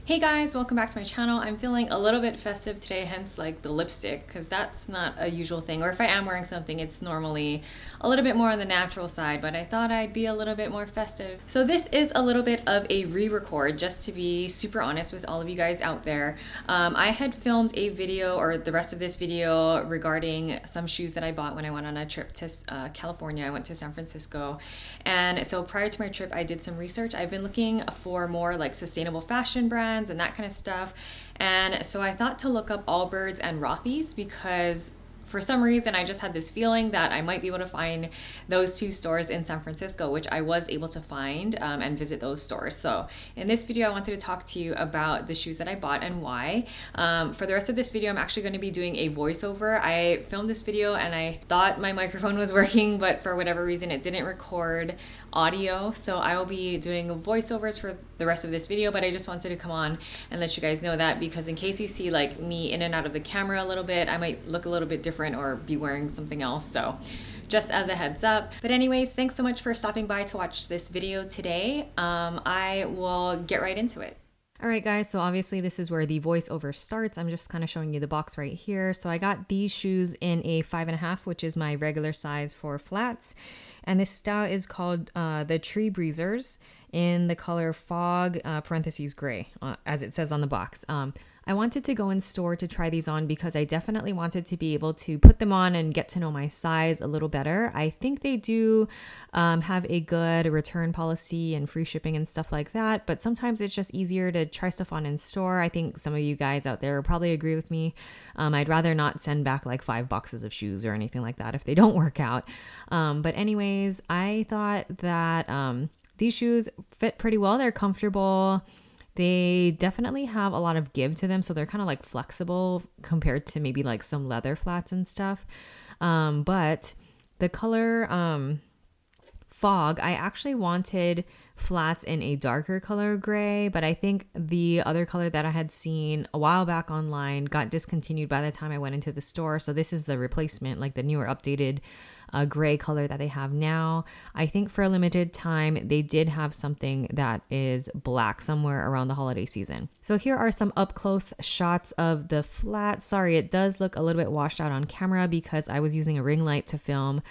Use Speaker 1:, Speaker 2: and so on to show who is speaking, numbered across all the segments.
Speaker 1: Hey guys, welcome back to my channel. I'm feeling a little bit festive today, hence like the lipstick, because that's not a usual thing. Or if I am wearing something, it's normally a little bit more on the natural side, but I thought I'd be a little bit more festive. So this is a little bit of a re-record, just to be super honest with all of you guys out there. I had filmed a video, or the rest of this video, regarding some shoes that I bought when I went on a trip to California. I went to San Francisco. And so prior to my trip, I did some research. I've been looking for more like sustainable fashion brands and that kind of stuff. And so I thought to look up Allbirds and Rothy's because for some reason I just had this feeling that I might be able to find those two stores in San Francisco, which I was able to find and visit those stores. So in this video I wanted to talk to you about the shoes that I bought and why. For the rest of this video I'm actually going to be doing a voiceover. I filmed this video and I thought my microphone was working, but for whatever reason it didn't record audio, so I will be doing voiceovers for the rest of this video. But I just wanted to come on and let you guys know that, because in case you see like me in and out of the camera a little bit, I might look a little bit different or be wearing something else, so just as a heads up. But anyways, thanks so much for stopping by to watch this video today. I will get right into it. Alright guys, so obviously this is where the voiceover starts. I'm just kind of showing you the box right here. So I got these shoes in a 5.5, which is my regular size for flats. And this style is called the Tree Breezers in the color Fog parentheses gray, as it says on the box. I wanted to go in store to try these on because I definitely wanted to be able to put them on and get to know my size a little better. I think they do have a good return policy and free shipping and stuff like that, but sometimes it's just easier to try stuff on in store. I think some of you guys out there probably agree with me. I'd rather not send back like 5 boxes of shoes or anything like that if they don't work out. But anyways, I thought that these shoes fit pretty well. They're comfortable. They definitely have a lot of give to them, so they're kind of like flexible compared to maybe like some leather flats and stuff. But the color Fog, I actually wanted flats in a darker color gray, but I think the other color that I had seen a while back online got discontinued by the time I went into the store. So this is the replacement, like the newer updated gray color that they have now. I think for a limited time they did have something that is black somewhere around the holiday season. So here are some up close shots of the flat. Sorry, it does look a little bit washed out on camera because I was using a ring light to film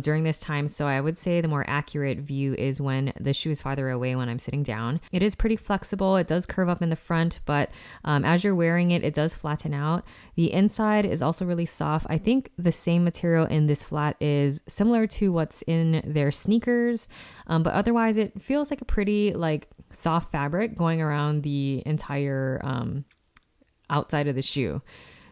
Speaker 1: during this time. So I would say the more accurate view is when the shoe is farther away when I'm sitting down. It is pretty flexible. It does curve up in the front, but as you're wearing it, it does flatten out. The inside is also really soft. I think the same material in this flat is similar to what's in their sneakers, but otherwise it feels like a pretty like soft fabric going around the entire outside of the shoe.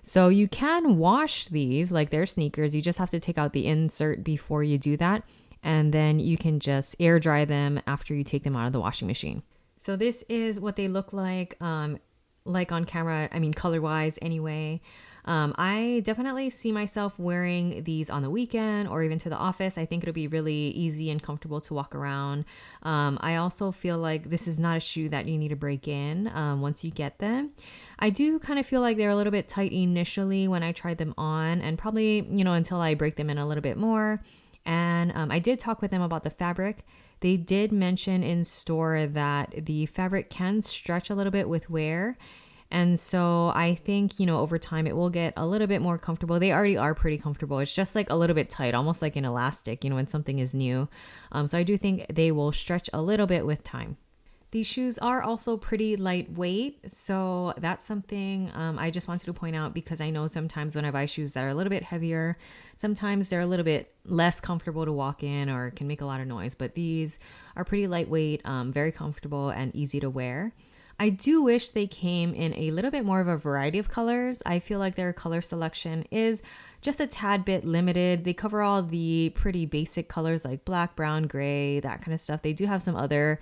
Speaker 1: So you can wash these like they're sneakers. You just have to take out the insert before you do that, and then you can just air dry them after you take them out of the washing machine. So this is what they look like on camera, I mean color wise anyway. I definitely see myself wearing these on the weekend or even to the office. I think it'll be really easy and comfortable to walk around. I also feel like this is not a shoe that you need to break in once you get them. I do kind of feel like they're a little bit tight initially when I tried them on, and probably, until I break them in a little bit more. And I did talk with them about the fabric. They did mention in store that the fabric can stretch a little bit with wear. And so I think, over time it will get a little bit more comfortable. They already are pretty comfortable. It's just like a little bit tight, almost like an elastic, when something is new. So I do think they will stretch a little bit with time. These shoes are also pretty lightweight, so that's something I just wanted to point out, because I know sometimes when I buy shoes that are a little bit heavier, sometimes they're a little bit less comfortable to walk in or can make a lot of noise. But these are pretty lightweight, very comfortable and easy to wear. I do wish they came in a little bit more of a variety of colors. I feel like their color selection is just a tad bit limited. They cover all the pretty basic colors like black, brown, gray, that kind of stuff. They do have some other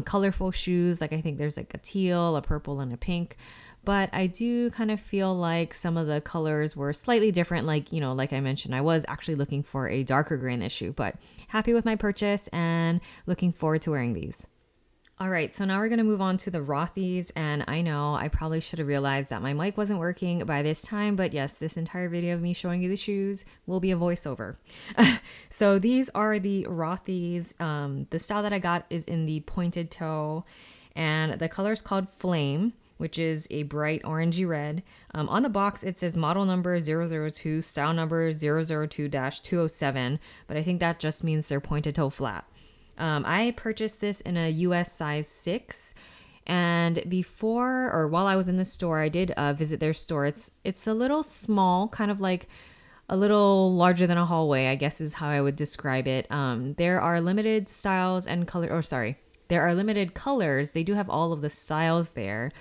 Speaker 1: colorful shoes. Like I think there's like a teal, a purple, and a pink. But I do kind of feel like some of the colors were slightly different. Like I mentioned, I was actually looking for a darker gray in this shoe, but happy with my purchase and looking forward to wearing these. All right, so now we're going to move on to the Rothy's, and I know I probably should have realized that my mic wasn't working by this time, but yes, this entire video of me showing you the shoes will be a voiceover. So these are the Rothy's. The style that I got is in the pointed toe, and the color is called Flame, which is a bright orangey red. On the box, it says model number 002, style number 002-207, but I think that just means they're pointed toe flat. I purchased this in a US size 6, and before or while I was in the store, I did visit their store. It's a little small, kind of like a little larger than a hallway, I guess is how I would describe it. There are limited styles and there are limited colors. They do have all of the styles there,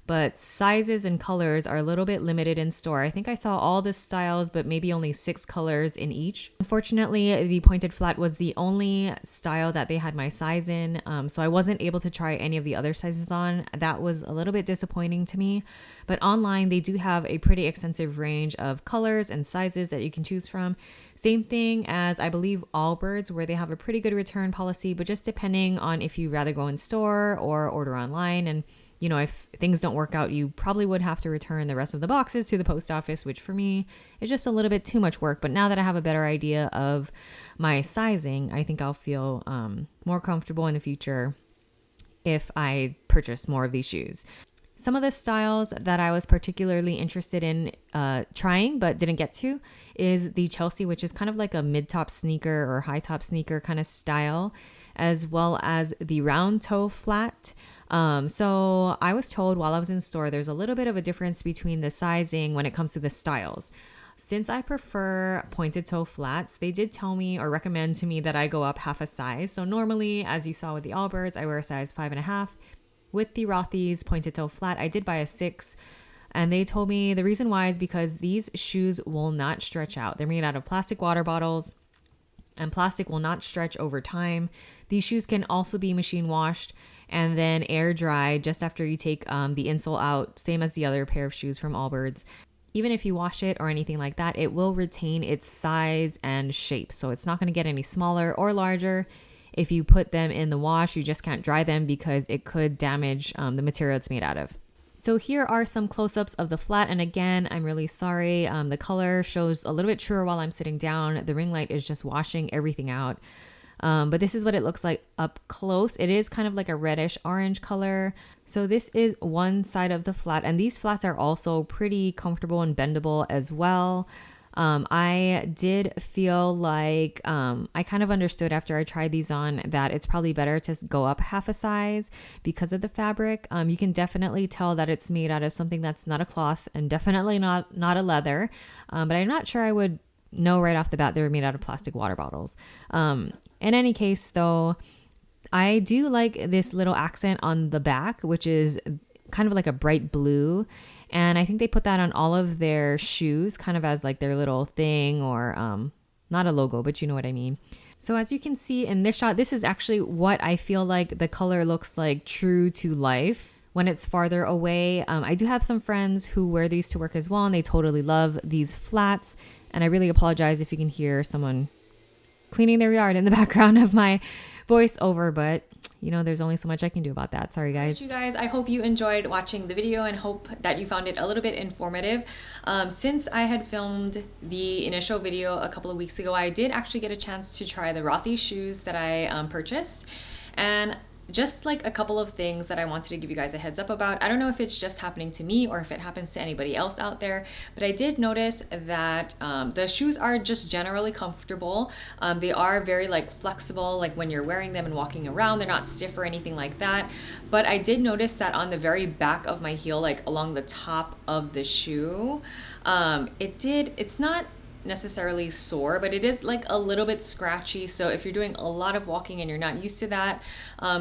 Speaker 1: but sizes and colors are a little bit limited in store. I think I saw all the styles, but maybe only 6 colors in each. Unfortunately, the pointed flat was the only style that they had my size in, so I wasn't able to try any of the other sizes on. That was a little bit disappointing to me, but online they do have a pretty extensive range of colors and sizes that you can choose from. Same thing as I believe Allbirds, where they have a pretty good return policy, but just depending on if you rather go in store or order online. And you know, if things don't work out, you probably would have to return the rest of the boxes to the post office, which for me is just a little bit too much work. But now that I have a better idea of my sizing, I think I'll feel more comfortable in the future if I purchase more of these shoes. Some of the styles that I was particularly interested in trying but didn't get to is the Chelsea, which is kind of like a mid-top sneaker or high-top sneaker kind of style, as well as the round toe flat. So I was told while I was in store, there's a little bit of a difference between the sizing when it comes to the styles. Since I prefer pointed toe flats, they did tell me or recommend to me that I go up half a size. So normally, as you saw with the Allbirds, I wear a size 5.5. With the Rothy's pointed toe flat, I did buy a 6. And they told me the reason why is because these shoes will not stretch out. They're made out of plastic water bottles, and plastic will not stretch over time. These shoes can also be machine washed and then air dry just after you take the insole out, same as the other pair of shoes from Allbirds. Even if you wash it or anything like that, it will retain its size and shape. So it's not going to get any smaller or larger. If you put them in the wash, you just can't dry them because it could damage the material it's made out of. So here are some close-ups of the flat. And again, I'm really sorry. The color shows a little bit truer while I'm sitting down. The ring light is just washing everything out. But this is what it looks like up close. It is kind of like a reddish orange color. So this is one side of the flat, and these flats are also pretty comfortable and bendable as well. I did feel like I kind of understood after I tried these on that it's probably better to go up half a size because of the fabric. You can definitely tell that it's made out of something that's not a cloth and definitely not a leather. But I'm not sure I would know right off the bat they were made out of plastic water bottles. In any case, though, I do like this little accent on the back, which is kind of like a bright blue. And I think they put that on all of their shoes, kind of as like their little thing, or not a logo, but you know what I mean. So as you can see in this shot, this is actually what I feel like the color looks like true to life when it's farther away. I do have some friends who wear these to work as well, and they totally love these flats. And I really apologize if you can hear someone cleaning their yard in the background of my voiceover, but you know, there's only so much I can do about that. Sorry, guys. You guys, I hope you enjoyed watching the video and hope that you found it a little bit informative. Since I had filmed the initial video a couple of weeks ago, I did actually get a chance to try the Rothy shoes that I purchased. And just like a couple of things that I wanted to give you guys a heads up about. I don't know if it's just happening to me or if it happens to anybody else out there, but I did notice that the shoes are just generally comfortable. They are very like flexible, like when you're wearing them and walking around, they're not stiff or anything like that. But I did notice that on the very back of my heel, like along the top of the shoe, it's not necessarily sore, but it is like a little bit scratchy. So if you're doing a lot of walking and you're not used to that,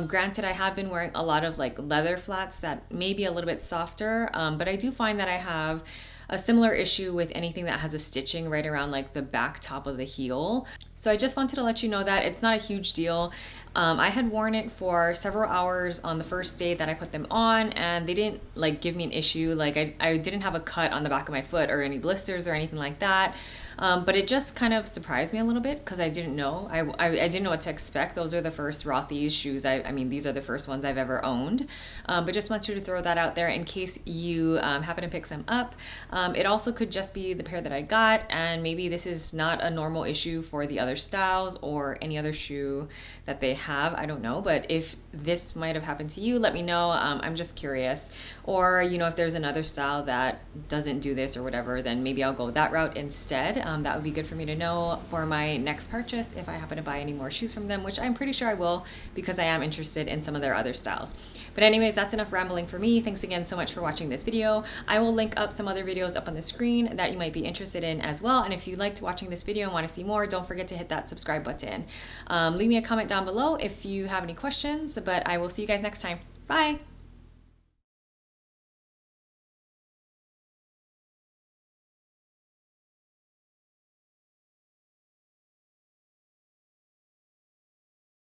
Speaker 1: granted, I have been wearing a lot of like leather flats that may be a little bit softer, but I do find that I have a similar issue with anything that has a stitching right around like the back top of the heel. So I just wanted to let you know that it's not a huge deal. I had worn it for several hours on the first day that I put them on, and they didn't like give me an issue. Like I didn't have a cut on the back of my foot or any blisters or anything like that. But it just kind of surprised me a little bit because I didn't know. I didn't know what to expect. Those are the first Rothy shoes. I mean, these are the first ones I've ever owned. But just want you to throw that out there in case you happen to pick some up. It also could just be the pair that I got, and maybe this is not a normal issue for the other other styles or any other shoe that they have. I don't know, but if this might have happened to you, let me know. I'm just curious. Or, you know, if there's another style that doesn't do this or whatever, then maybe I'll go that route instead. That would be good for me to know for my next purchase if I happen to buy any more shoes from them, which I'm pretty sure I will because I am interested in some of their other styles. But anyways, that's enough rambling for me. Thanks again so much for watching this video. I will link up some other videos up on the screen that you might be interested in as well. And if you liked watching this video and want to see more, don't forget to hit that subscribe button. Leave me a comment down below if you have any questions, but I will see you guys next time. Bye.